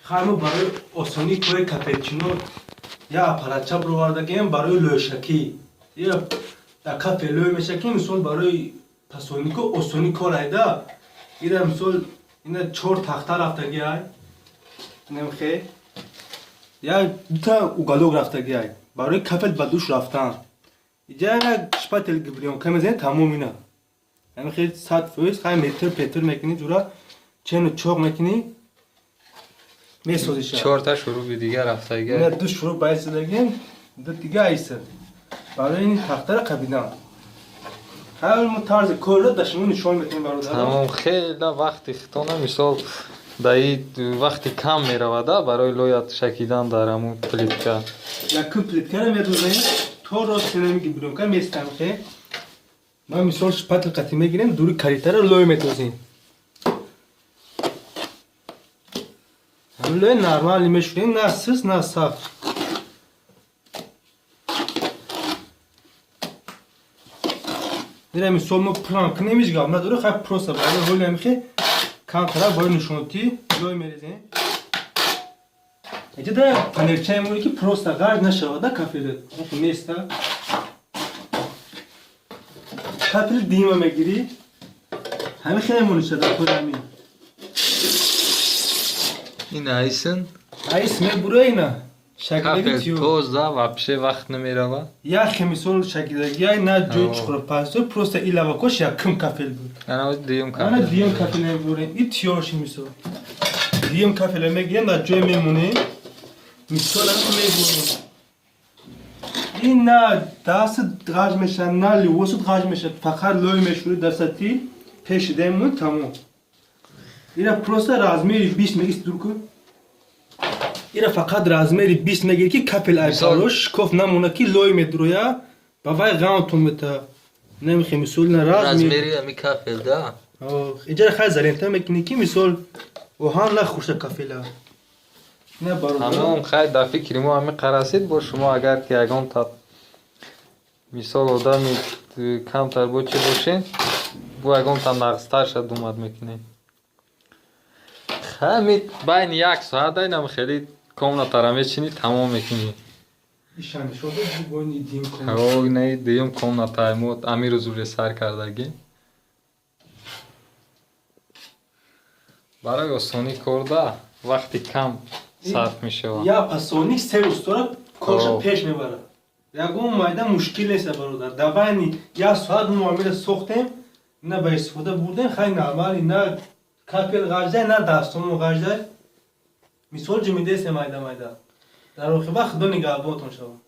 خواهم برای آسانی کار کپچینو یا اپاراتچا بروردگیم برای لوشکی یا در کافه لوی میشه که مثلا برای پسونیکو آسانی کار ایده ایره مثلا اینه 4 تخته رفتگی های نمیخواه یا دوتا اوگالوگ رفتگی های برای کفل بدوش رفتن اینجا اینه شپتل گبریون که میزنی تموم اینه نمیخواه 100 فویز خواهی متر پتر میکنی جورا چین و چوق میکنی میسازیشه 4 تا شروع دیگه رفتگی نه دو شروع باید زدگیم دو دیگه ایسه برای این تخته را قبیدم همون طرز کار را داشتمون نشان میتونیم برادر تمام خیلی وقتی خطانه مثال دایی وقتی کم میرود برای لویت شکیدن در همون پلیتکا یکم پلیتکا را میدوزیم تو را سینمیگی بیرون که میستم که ما مثال شپتل قطعی میگیریم دوری کریتا را لوی میدوزیم همون لوی نرمالی میشوریم نه سس نه سخت دیرم مثال ما پلان کنیم ایش گام نداره خیلی پروسه باید هولی همیخی کم طرف باید نشونتی لوی میریزیم اینجا در پنیرچه مونی که پروسه غرد نشود کافیده میسته کافیل دیمه میگیری همه خیلی مونی شده خود همین این ایسن ایس میبوره اینه شکلگی کافل تیو توزده وپشه وقت نمیرود یا خمیسول شکلگی های نه جوی چخور پاسور پروسه ایلا وکوش یا کم کافیل بود انا دیم آنها کافل دیم کافیل میبوره این تیوش میسول دیم کافیل میگیریم در جوی میمونه میسول هم میبوره این نه دست غاج میشه نه لیوسود غاج میشه فقط لوی میشوری در سطحی پیش دیمون تموم اینا پروسه رازمیری 20 میگیست دور کن اینا فقط رازمیری 20 میگیری که کپل ایپاروش کف نمونه که لوی میدرویا با وای غانتون میتا نمیخی مسئول نه رازمیری همی کافل ده اینجا خیلی زرینتا میکنی که مسئول و هم نخوشه کپلا نه برو همون خیلی در فکری ما همی قراسید با شما اگر که اگان تا مثال آدمی کم تر بود چه باشین با اگان تا نقصتر شد اومد میکنی خیلی بین 1 ساعت اینم خیلی کاملا ترمی چینی تمام میکنی ایشان شده بگوینی دیم کنی اوه نه دیم کاملا تایمود امیر زوری سر کردگی برای آسانی کرده وقتی کم صرف میشه یا پسونیک 3 روز را کارش پیش میبره یکم مایده مشکل نیست برادر دبانی یا ساعت معامله سوختیم نه به استفاده بردیم خیلی نرمالی نه کپل غاجده نه دستمون غاجده مثال جمیده است مایده در واقع وقت دو نگاه باتون شما